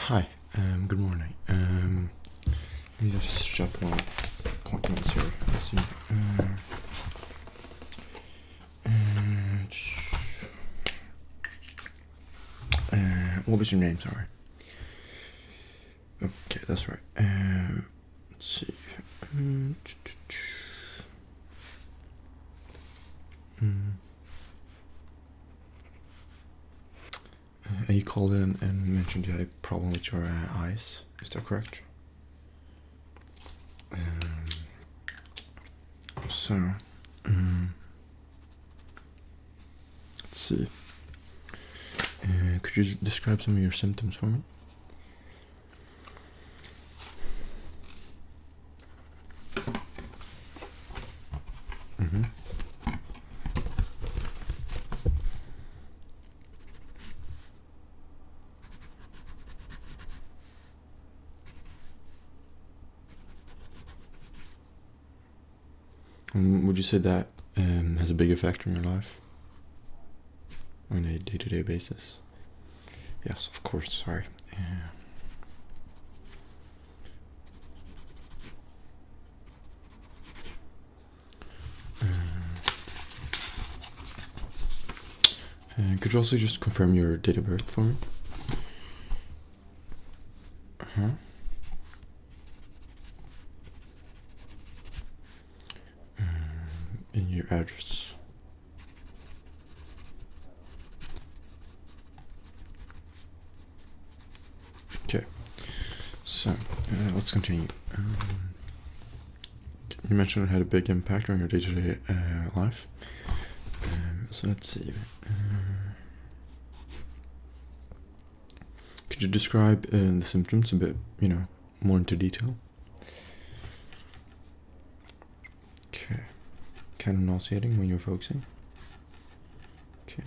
Hi, good morning. Let me just check my appointments here. Let's see. What was your name? Sorry. Okay, that's right. Let's see. You called in and mentioned you had a problem with your eyes. Is that correct? Let's see. Could you describe some of your symptoms for me? Would you say that has a big effect on your life on a day-to-day basis? Yes, of course. Sorry. Could you also just confirm your date of birth for me? And your address. Okay, so let's continue. You mentioned it had a big impact on your day-to-day life. So let's see. Could you describe the symptoms a bit, more into detail? Okay. Kind of nauseating when you're focusing. Okay.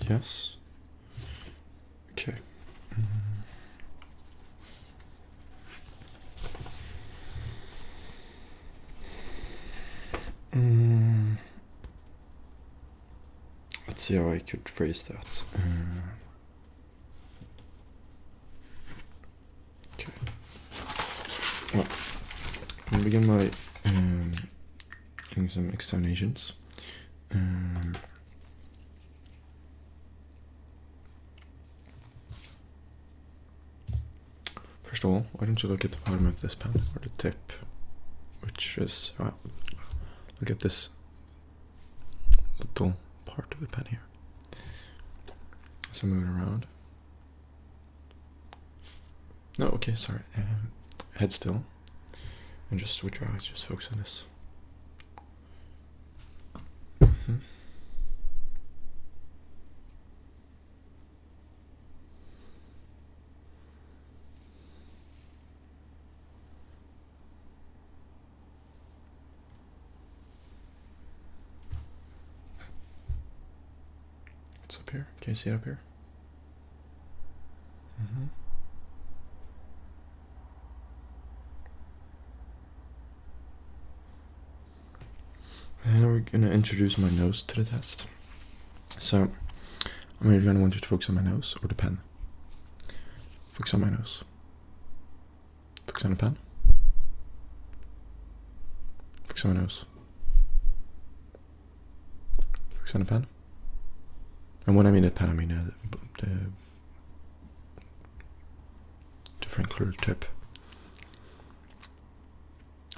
Yes. Okay. Let's see how I could phrase that. Okay. Well, I'm gonna begin by doing some explanations. First of all, why don't you look at the bottom of this pen, or the tip, which is, look at this little part of the pen here. So move it around. No, okay, sorry. Head still, and just switch your eyes, just focus on this. It's up here. Can you see it up here? And we're gonna introduce my nose to the test. So I'm either gonna want you to focus on my nose or the pen. Focus on my nose. Focus on the pen. Focus on my nose. Focus on the pen. And when I mean the pen, I mean the different colored tip.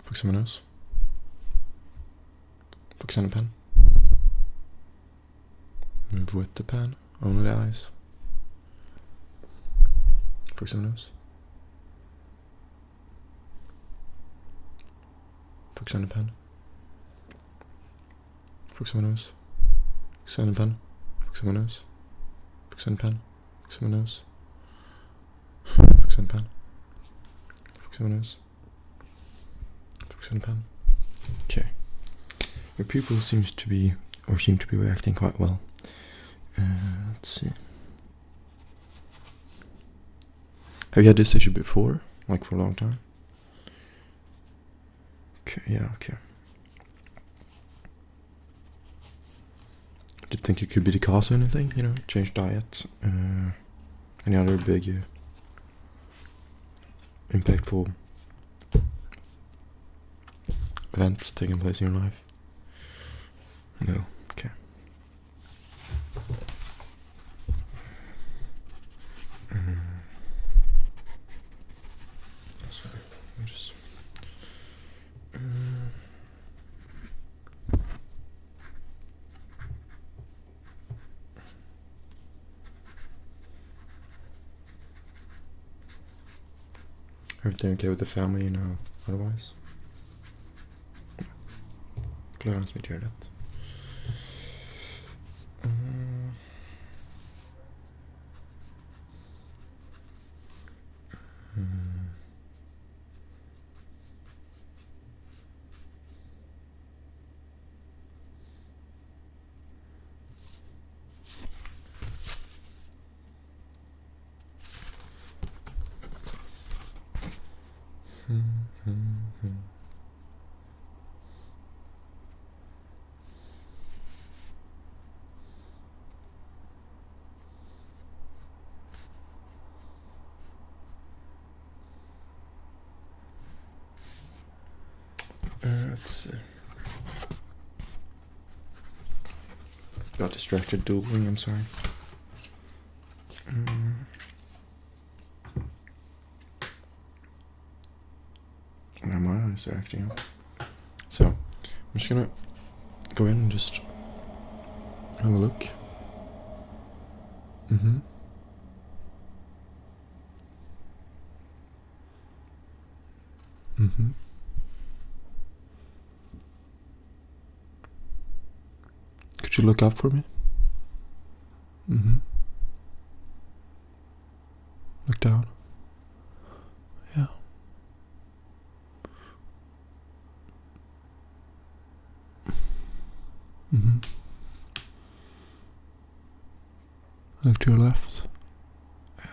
Focus on my nose. Focus on the pen. Move with the pen, only the eyes. Focus on the nose. Focus on the pen. Focus on my nose. Focus on the pen. Focus on my nose. Focus on the pen. Focus on my nose. Focus on the pen. Focus on my nose. Focus on the pen. Okay. Your pupil seem to be reacting quite well. Let's see. Have you had this issue before? Like for a long time? Okay, yeah, okay. Do you think it could be the cause of anything? You know, change diet? Any other big impactful events taking place in your life? No, okay. Sorry, I'm just. Everything okay with the family, you know, otherwise? Glad me to hear that. Let's see. Got distracted doodling, I'm sorry. Now my eyes are acting up. So, I'm just gonna go in and just have a look. Could you look up for me? Look down. Yeah. Look to your left. Yeah.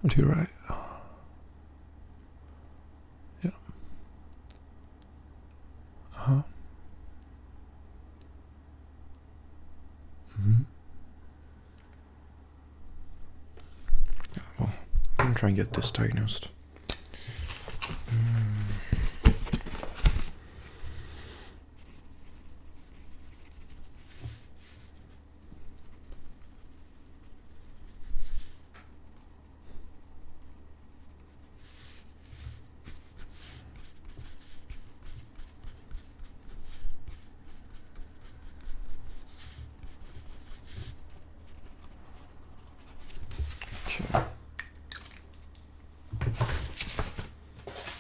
And to your right. Yeah. Yeah, well, I'm gonna try and get this diagnosed.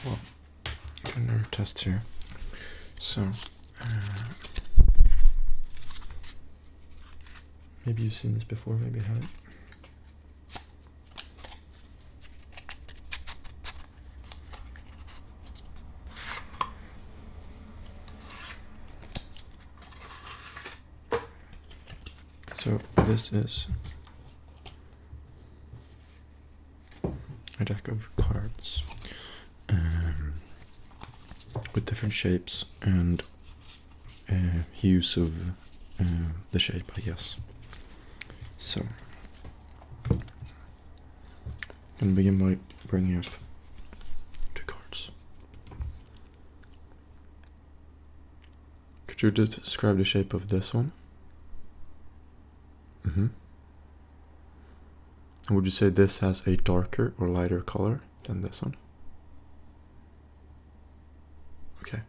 Well, got another test here. So, maybe you've seen this before, maybe you haven't. So, this is a deck of cards with different shapes and hues of the shape, I guess. So, I'm gonna begin by bringing up 2 cards. Could you describe the shape of this one? Would you say this has a darker or lighter color than this one? Okay.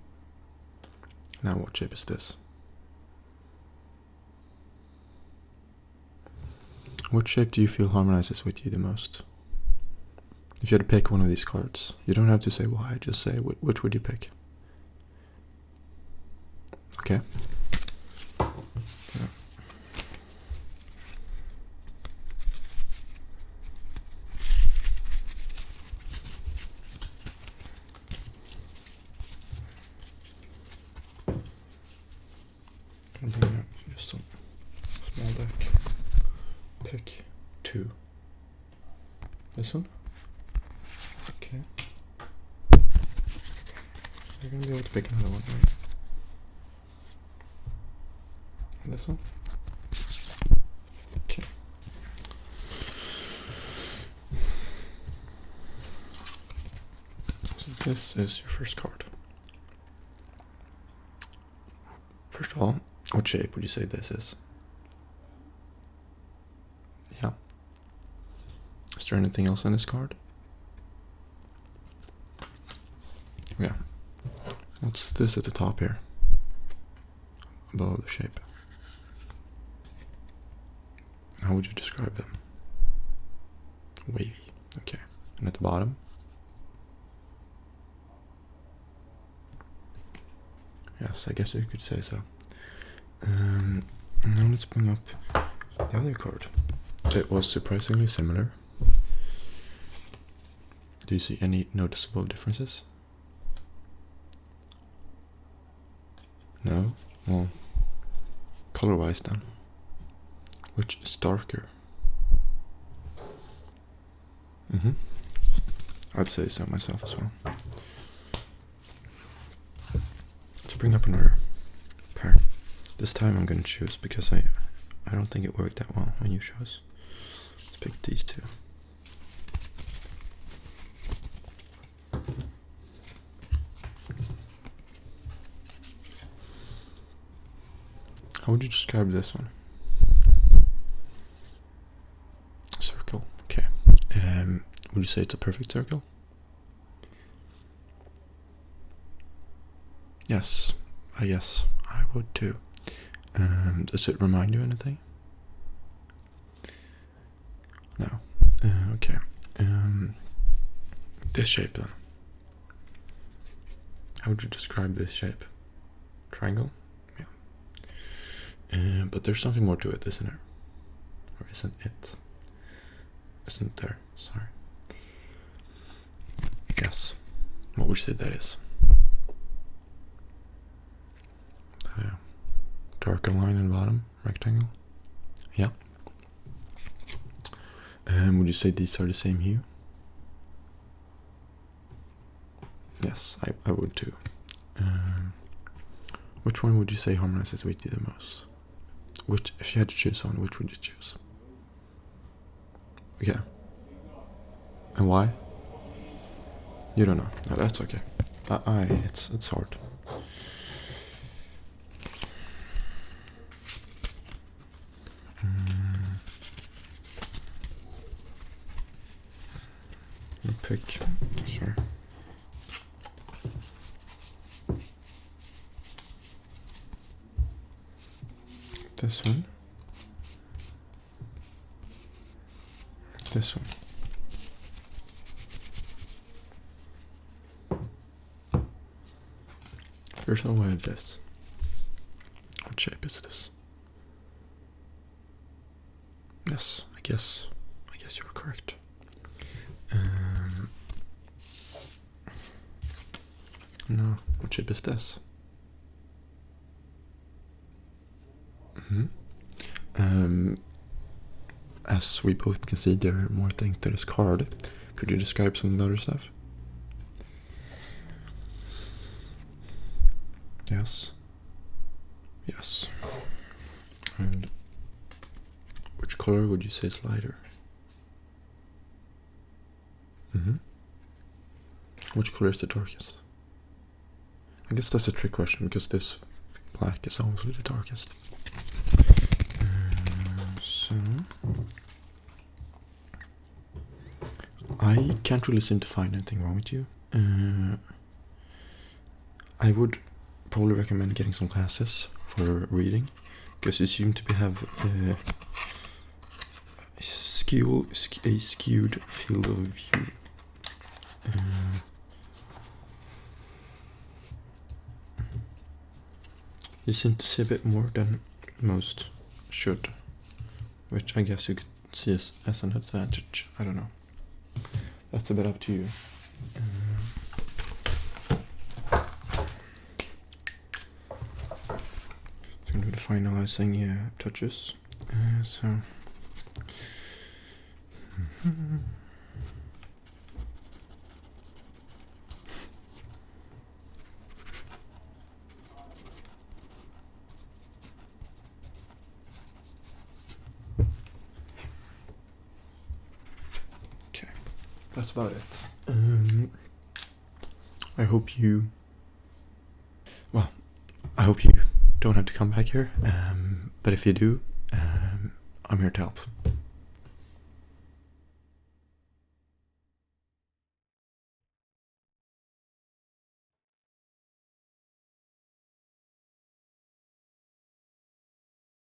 Now what shape is this? What shape do you feel harmonizes with you the most? If you had to pick one of these cards, you don't have to say why, just say which would you pick. Okay. Yeah. I'm bringing up just a small deck. Pick 2. This one? Okay. You're gonna be able to pick another one, right? And this one? Okay. So this is your first card. First of all, what shape would you say this is? Yeah. Is there anything else on this card? Yeah. What's this at the top here? Above the shape. How would you describe them? Wavy. Okay. And at the bottom? Yes, I guess you could say so. Now let's bring up the other card. It was surprisingly similar. Do you see any noticeable differences? No? Well, color-wise then. Which is darker? I'd say so myself as well. Let's bring up another pair. This time I'm going to choose because I don't think it worked that well when you chose. Let's pick these two. How would you describe this one? Circle. Okay. Would you say it's a perfect circle? Yes, I guess I would too. Does it remind you of anything? No. Okay. This shape then. How would you describe this shape? Triangle? Yeah. But there's something more to it, isn't there? Or isn't it? Isn't there? Sorry. Yes. What would you say that is? Darker line in the bottom, rectangle. Yeah. Would you say these are the same hue? Yes, I would too. Which one would you say harmonizes with you the most? Which, if you had to choose one, which would you choose? Yeah. And why? You don't know. No, that's okay. It's hard. Pick, sure. This one. This one. There's no way of this. What shape is this? Yes, I guess you're correct. No, what shape is this? As we both can see, there are more things to this card. Could you describe some of the other stuff? Yes. Yes. And which color would you say is lighter? Which color is the darkest? I guess that's a trick question because this black is obviously the darkest. So I can't really seem to find anything wrong with you. I would probably recommend getting some classes for reading because you seem to have a skewed field of view. You seem to see a bit more than most should, which I guess you could see as an advantage. I don't know. That's a bit up to you. Just gonna do the finalizing touches. Okay, that's about it. I hope you. Well, I hope you don't have to come back here. But if you do, I'm here to help.